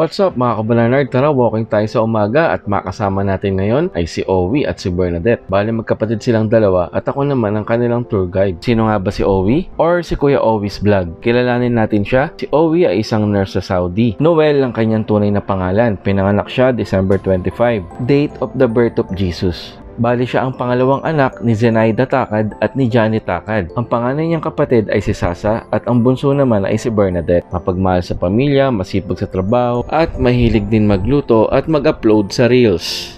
What's up mga kabananard? Tara, walking tayo sa umaga at makasama natin ngayon ay si Owie at si Bernadette. Bale magkapatid silang dalawa at ako naman ang kanilang tour guide. Sino nga ba si Owie? Or si Kuya Owie's Vlog? Kilalanin natin siya. Si Owie ay isang nurse sa Saudi. Noel ang kanyang tunay na pangalan. Pinanganak siya December 25. Date of the birth of Jesus. Bali siya ang pangalawang anak ni Zenaida Takad at ni Johnny Takad. Ang panganay niyang kapatid ay si Sasa at ang bunso naman ay si Bernadette. Mapagmahal sa pamilya, masipag sa trabaho at mahilig din magluto at mag-upload sa Reels.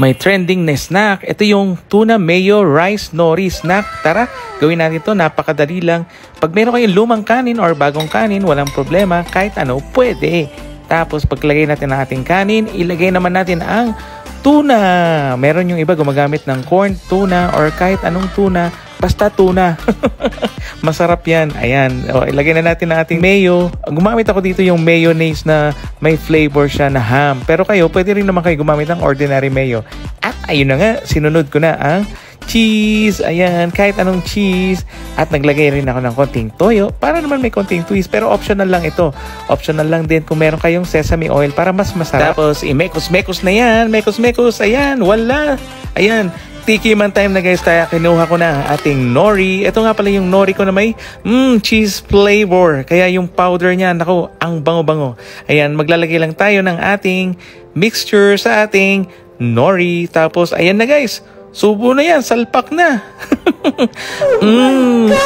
May trending na snack. Ito yung tuna mayo rice nori snack. Tara, gawin natin ito. Napakadali lang. Pag meron kayong lumang kanin or bagong kanin, walang problema. Kahit ano, pwede. Tapos paglagay natin ang ating kanin, ilagay naman natin ang tuna. Meron yung iba gumagamit ng corn tuna or kahit anong tuna. Basta tuna. Masarap yan. Ayan. O, ilagay na natin ang ating mayo. Gumamit ako dito yung mayonnaise na may flavor siya na ham. Pero kayo, pwede rin naman kayo gumamit ng ordinary mayo. At ayun na nga, sinunod ko na ang cheese. Ayan, kahit anong cheese. At naglagay rin ako ng konting toyo para naman may konting twist. Pero optional lang ito. Optional lang din kung meron kayong sesame oil para mas masarap. Tapos, imekos-mekos na yan. Mekos-mekos. Ayan, wala. Ayan. Tikiman time na guys, kaya kinuha ko na ating nori. Ito nga pala yung nori ko na may cheese flavor. Kaya yung powder niya, naku, ang bango-bango. Ayan, maglalagay lang tayo ng ating mixture sa ating nori. Tapos, ayan na guys. Subo na yan, salpak na.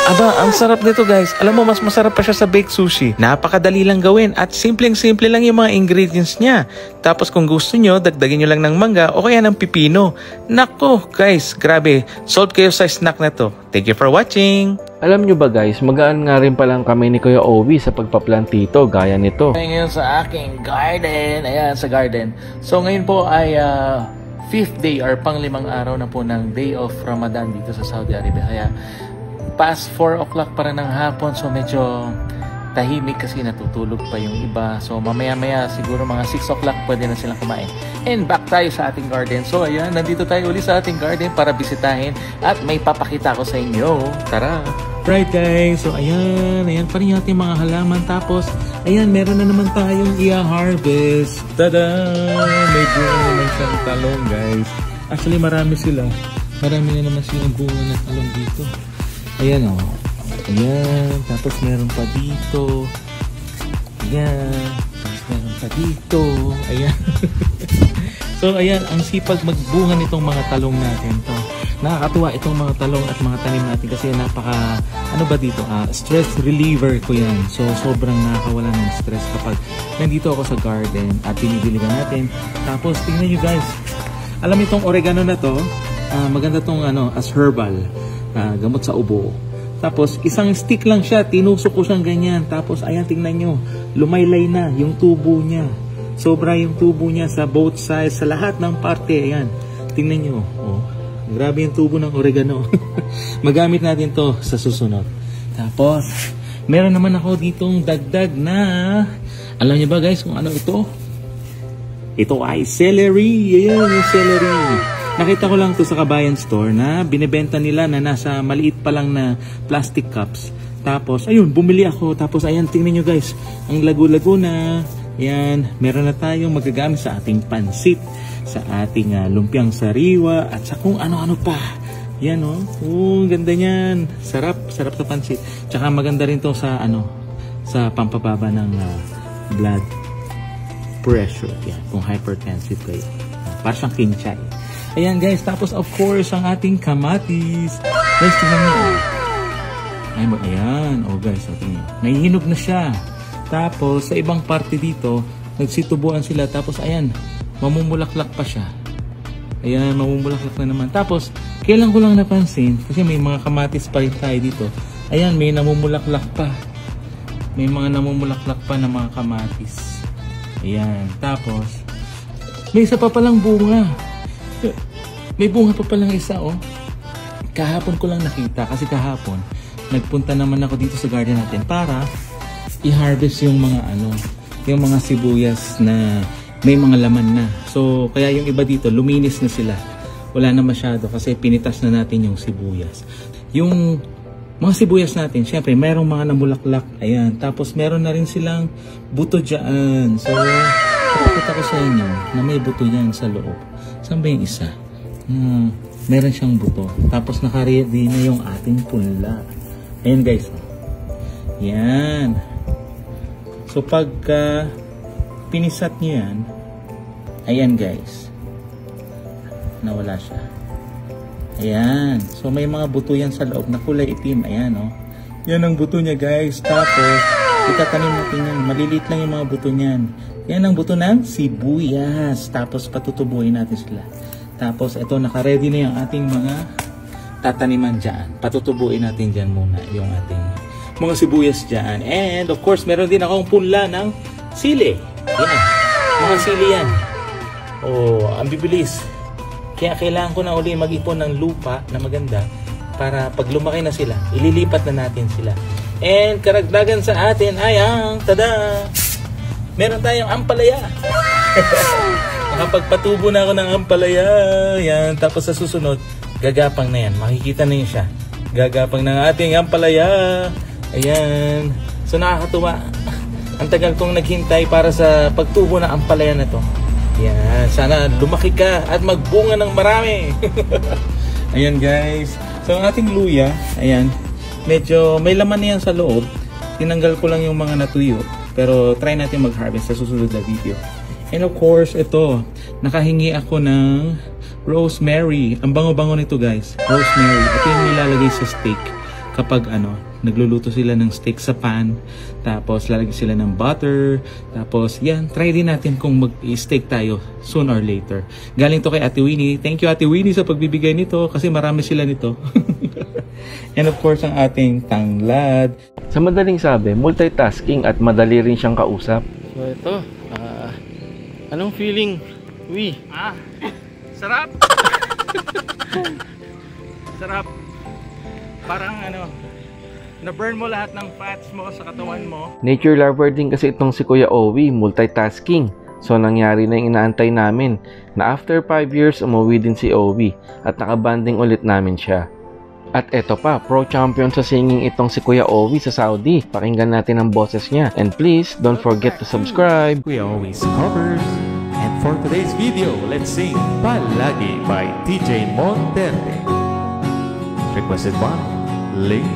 Aba, ang sarap nito guys. Alam mo, mas masarap pa siya sa baked sushi. Napakadali lang gawin at simpleng-simple lang yung mga ingredients niya. Tapos kung gusto nyo, dagdagin nyo lang ng mangga o kaya ng pipino. Nako guys, grabe. Sold kayo sa snack na to. Thank you for watching. Alam nyo ba guys, magaan nga rin palang kami ni Kuya Owie sa pagpaplantito gaya nito. Ngayon sa aking garden. Ayan, sa garden. So ngayon po ay 5th day or pang-5 araw na po ng day of Ramadan dito sa Saudi Arabia. Kaya past 4 o'clock para ng hapon, so medyo tahimik kasi natutulog pa yung iba. So mamaya-maya siguro mga 6 o'clock pwede na silang kumain. And back tayo sa ating garden. So ayan, nandito tayo uli sa ating garden para bisitahin at may papakita ko sa inyo. Tara! Right guys, so ayan pa rin yung ating mga halaman. Tapos, ayan, meron na naman tayong i-harvest. Tada! May bunga naman siyang talong guys. Actually, marami sila. Marami na naman silang bunga ng talong dito. Ayan o. Ayan, tapos meron pa dito. Ayan, tapos meron pa dito. Ayan. So, ayan, ang sipag magbunga nitong mga talong natin to. Nakakatuwa itong mga talong at mga tanim natin kasi napaka, ano ba dito, stress reliever ko yan. So, sobrang nakakawala ng stress kapag nandito ako sa garden at binibili natin. Tapos, tingnan nyo guys, alam itong oregano na to, maganda tong as herbal, gamot sa ubo. Tapos, isang stick lang siya, tinusok ko siyang ganyan. Tapos, ayan, tingnan nyo, lumaylay na yung tubo niya. Sobra yung tubo niya sa both sides, sa lahat ng parte. Ayan, tingnan nyo, oh. Grabe yung tubo ng oregano. Magamit natin to sa susunod. Tapos, meron naman ako ditong dagdag na, alam niyo ba guys kung ano ito? Ito ay celery. Ayan yung celery. Nakita ko lang to sa Kabayan Store na binibenta nila na nasa maliit pa lang na plastic cups. Tapos, ayun, bumili ako. Tapos, ayan, tingnan nyo guys. Ang lago-lago na. Ayan, meron na tayong magagamit sa ating pansit, sa ating lumpiang sariwa, at sa kung ano-ano pa. Yan o. Oh, ganda niyan. Sarap, sarap sa pansit. Tsaka maganda rin to sa sa pampababa ng blood pressure. Yan, kung hypertensive kayo. Para siyang kinchay. Ayan guys, tapos of course, ang ating kamatis. Guys, tingnan nyo. Ayan, oh guys, nahihinog na siya. Tapos, sa ibang parte dito, nagsitubuan sila. Tapos, ayan, mamumulaklak pa siya. Ayan, mamumulaklak na naman. Tapos, kailan ko lang napansin, kasi may mga kamatis pa rin tayo dito. Ayan, may namumulaklak pa. May mga namumulaklak pa na mga kamatis. Ayan, tapos, may isa pa palang bunga. May bunga pa palang isa, oh. Kahapon ko lang nakita, kasi kahapon, nagpunta naman ako dito sa garden natin para i-harvest yung mga yung mga sibuyas na may mga laman na. So, kaya yung iba dito, luminis na sila. Wala na masyado kasi pinitas na natin yung sibuyas. Yung Mga sibuyas natin, syempre, mayroong mga namulaklak. Ayan. Tapos, meron na rin silang buto dyan. So, kapakita ko sa inyo na may buto yan sa loob. Saan ba yung isa? Meron siyang buto. Tapos, nakaready na yung ating punla. Ayan, guys. Yan. So, pagka pinisat nyo yan, ayan, guys. Nawala siya. Ayan. So, may mga buto yan sa loob na kulay itim. Ayan, oh. Yan ang buto niya, guys. Tapos, itatanim natin yan. Maliliit lang yung mga buto niyan. Yan ang buto ng sibuyas. Tapos, patutubuin natin sila. Tapos, ito, naka-ready na yung ating mga tataniman dyan. Patutubuin natin dyan muna yung ating mga sibuyas dyan. And, of course, meron din akong punla ng sili. Yan. Mga sili yan. Oh, ang bibilis. Kaya kailangan ko na uli mag-ipon ng lupa na maganda para pag lumaki na sila, ililipat na natin sila. And karagdagan sa atin ay ang tada! Meron tayong ampalaya. Nakapagpatubo na ako ng ampalaya. Yan. Tapos sa susunod, gagapang na yan. Makikita na yun siya. Gagapang ng ating ampalaya. Ayan. So nakakatuwa. Ang tagal kong naghintay para sa pagtubo ng ampalaya na to. Yan, sana lumaki ka at magbunga ng marami. Ayan, guys. So ang ating luya, ayan, medyo may laman na yan sa loob. Tinanggal ko lang yung mga natuyo, pero try natin mag-harvest sa susunod na video. And of course, ito, nakahingi ako ng rosemary. Ang bango-bango nito, guys. Rosemary. Ito yung nilalagay sa steak kapag nagluluto sila ng steak sa pan, tapos lalagyan sila ng butter, tapos yan, try din natin kung mag-steak tayo soon or later. Galing to kay Ate Winnie. Thank you, Ate Winnie, sa pagbibigay nito kasi marami sila nito. And of course, ang ating tanglad. Sa madaling sabi, multitasking at madali rin siyang kausap. So ito, anong feeling? Uy! Sarap! Sarap! Parang na-burn mo lahat ng fats mo sa katawan mo. Nature lover din kasi itong si Kuya Owie, multitasking. So nangyari na yung inaantay namin na after 5 years umuwi din si Owie at nakabanding ulit namin siya. At eto pa, pro champion sa singing itong si Kuya Owie sa Saudi. Pakinggan natin ang boses niya. And please, don't forget to subscribe. Kuya Owie's covers. And for today's video, let's sing Palagi by TJ Monterde. Requested by Lee.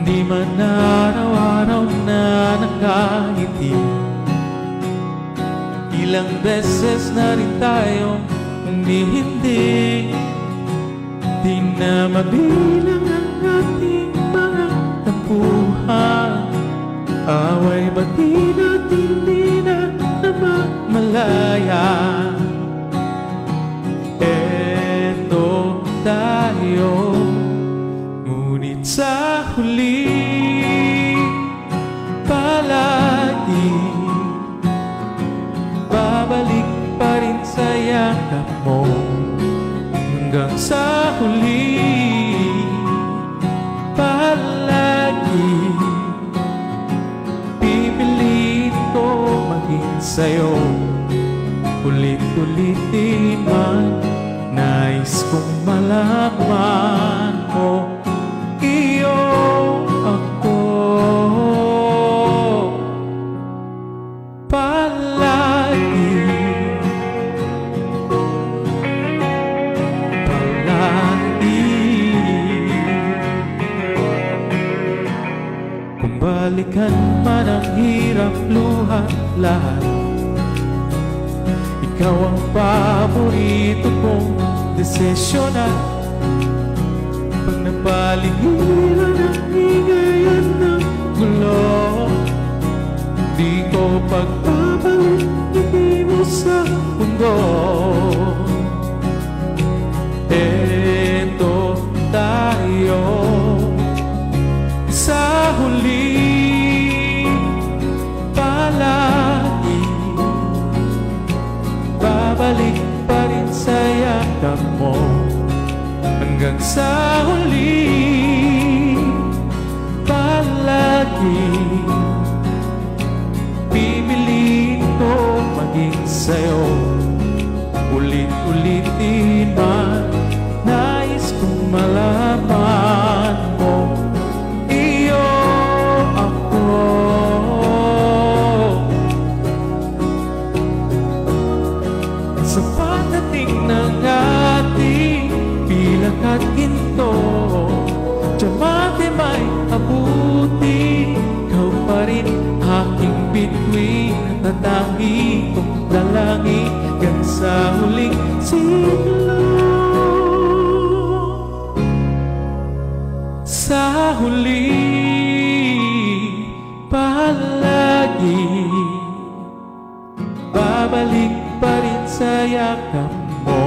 Di man araw-araw na nakangiti, ilang beses na rin tayong hindi di na mabilang ang ating mga tampuhan. Away ba't di natin di na malaya? Eto tayo, ngunit sa huli palagi babalik pa rin sa yakap mo. Hanggang sa huli palagi pipiliin ko maging sa'yo. Ulit-ulitin man, nais kong malaman mo iyo ako palagi, palagi. Kung balikan man ang hirap, luha, lahat, ikaw ang paborito kong desisyon at pag napaligiran ang higayan ng gulo, di ko pagpapalik hindi mo sa mundo. Eto tayo sa huli palagi babalik pa rin sa yakap mo. Hanggang sa huli palagi pipiliin ko maging sa'yo. Ulit-ulitin man, nais kong malaman bituin at natangi kong dalangin hanggang sa huling siglo. Sa huli palagi babalik pa rin sa yakap mo,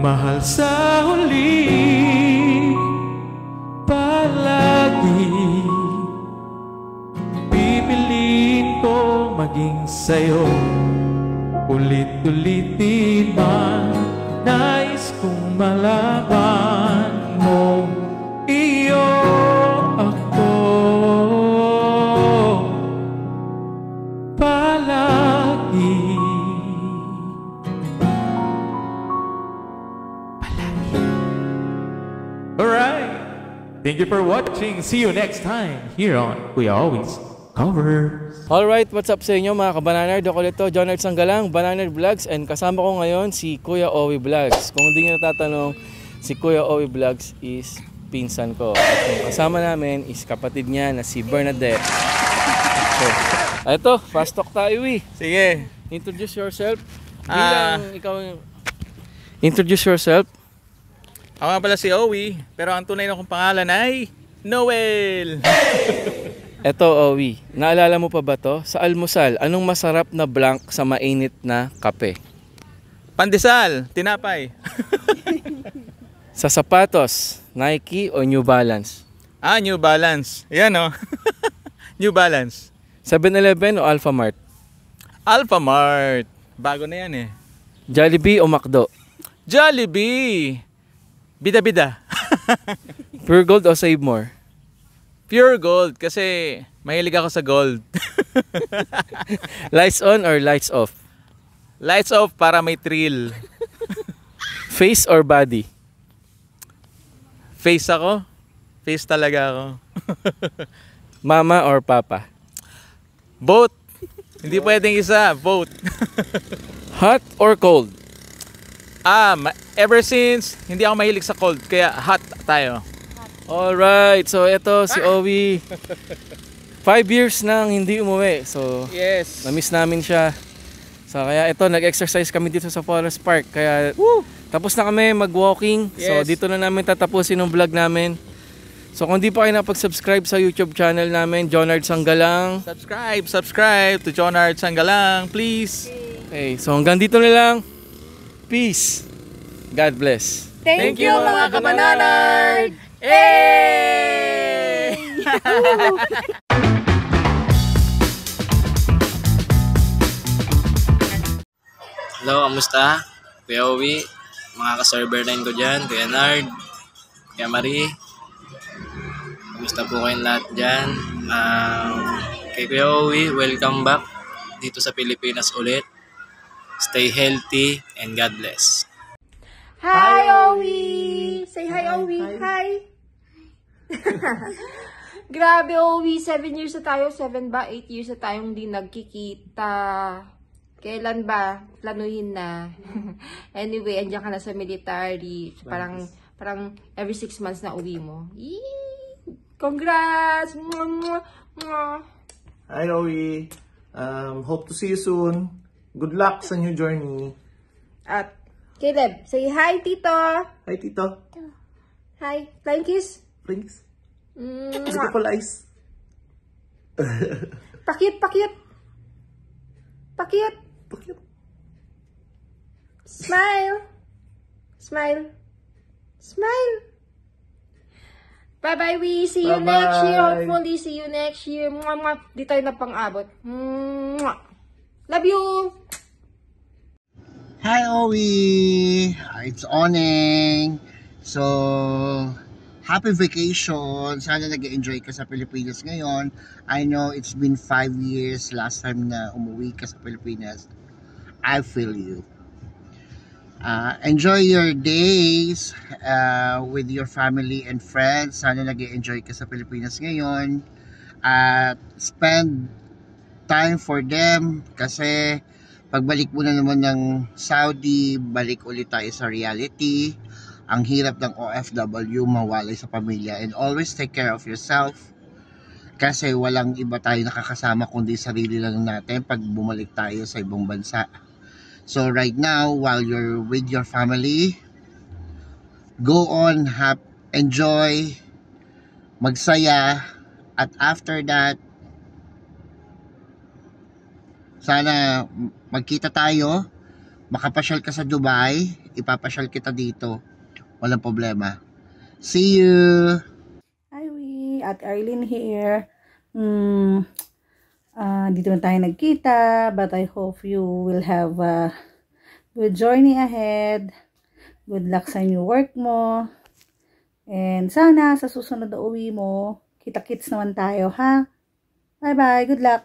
mahal. Sa huli palagi pipiliin ko maging sa'yo, ulit-ulitin man. Nais kong malaman mo iyo ako palagi. Alright, thank you for watching. See you next time here on Kuya Always Covers. Alright, what's up sa inyo mga kabananerd? Ako ulit to, Jonard Sanggalang, Bananerd Vlogs, and kasama ko ngayon si Kuya Owie Vlogs. Kung hindi nyo natatanong, si Kuya Owie Vlogs is pinsan ko. At yung kasama namin is kapatid niya na si Bernadette. So, eto, fast talk tayo eh. Sige. Introduce yourself. Introduce yourself. Ako nga pala si Owie, pero ang tunay na kong pangalan ay Noel. Eto, Owie, naalala mo pa ba to? Sa almusal, anong masarap na blank sa mainit na kape? Pandesal, tinapay. Sa sapatos, Nike o New Balance? New Balance. Yan o. New Balance. 7-Eleven o Alphamart? Alphamart. Bago na yan eh. Jollibee o McDo? Jollibee. Bida-bida. Pure Gold o Save More? Pure Gold kasi mahilig ako sa gold. Lights on or lights off? Lights off para may thrill. Face or body? Face ako. Face talaga ako. Mama or papa? Both. Hindi pwedeng isa. Both. Hot or cold? Ever since, hindi ako mahilig sa cold. Kaya hot tayo. Alright, so ito si Owie. 5 years nang hindi umuwi. So, yes. na-miss namin siya. So, kaya ito, nag-exercise kami dito sa Forest Park. Kaya, tapos na kami mag-walking. Yes. So, dito na namin tatapusin yung vlog namin. So, kung di pa kayo napag-subscribe sa YouTube channel namin, Jonard Sanggalang. Subscribe to Jonard Sanggalang, please. Okay, so hanggang dito na lang. Peace. God bless. Thank you mga kabananerd! Hey! Hello, kamusta? Kuya Owie, mga ka-server 9 ko dyan, Kuya Nard, Kuya Marie. Kamusta po kayong lahat dyan? Kay Kuya Owie, welcome back dito sa Pilipinas ulit. Stay healthy and God bless. Hi, Owie! Say hi, Owie! Hi! Grabe, Owie! 7 years na tayo. 7 ba? 8 years na tayong di nagkikita. Kailan ba? Planuhin na. Anyway, andiyan ka na sa military. Parang every 6 months na uwi mo. Yee! Congrats! Mwah, mwah, mwah. Hi, Owie. Hope to see you soon. Good luck sa new journey. At Caleb, say hi, Tito! Hi, Tito. Hi. Flying kiss? Thanks. Mwah. Beautiful eyes. Pakyut, pakyut! Pakyut! Bakit? Smile! Smile! Smile! Bye-bye, we see you Bye-bye. next year. Hopefully, see you next year. Mwah, mwah. Di tayo na pang-abot. Mwah. Love you! Hi, Owie! It's Oneng. So, happy vacation. Sana nag-enjoy ka sa Pilipinas ngayon. I know it's been 5 years last time na umuwi ka sa Pilipinas. I feel you. Enjoy your days with your family and friends. Sana nag-enjoy ka sa Pilipinas ngayon. At spend time for them kasi pagbalik mo na naman ng Saudi, balik ulit tayo sa reality. Ang hirap ng OFW, mawalay sa pamilya, and always take care of yourself. Kasi walang iba tayo nakakasama kundi sarili lang natin pag bumalik tayo sa ibang bansa. So right now, while you're with your family, go on, enjoy, magsaya, at after that, sana magkita tayo, makapasyal ka sa Dubai, ipapasyal kita dito. Walang problema. See you! Hi, at Arlene here. Dito na tayo nagkita, but I hope you will have a good journey ahead. Good luck sa new work mo. And sana sa susunod na uwi mo, kita-kits naman tayo, ha? Bye-bye. Good luck.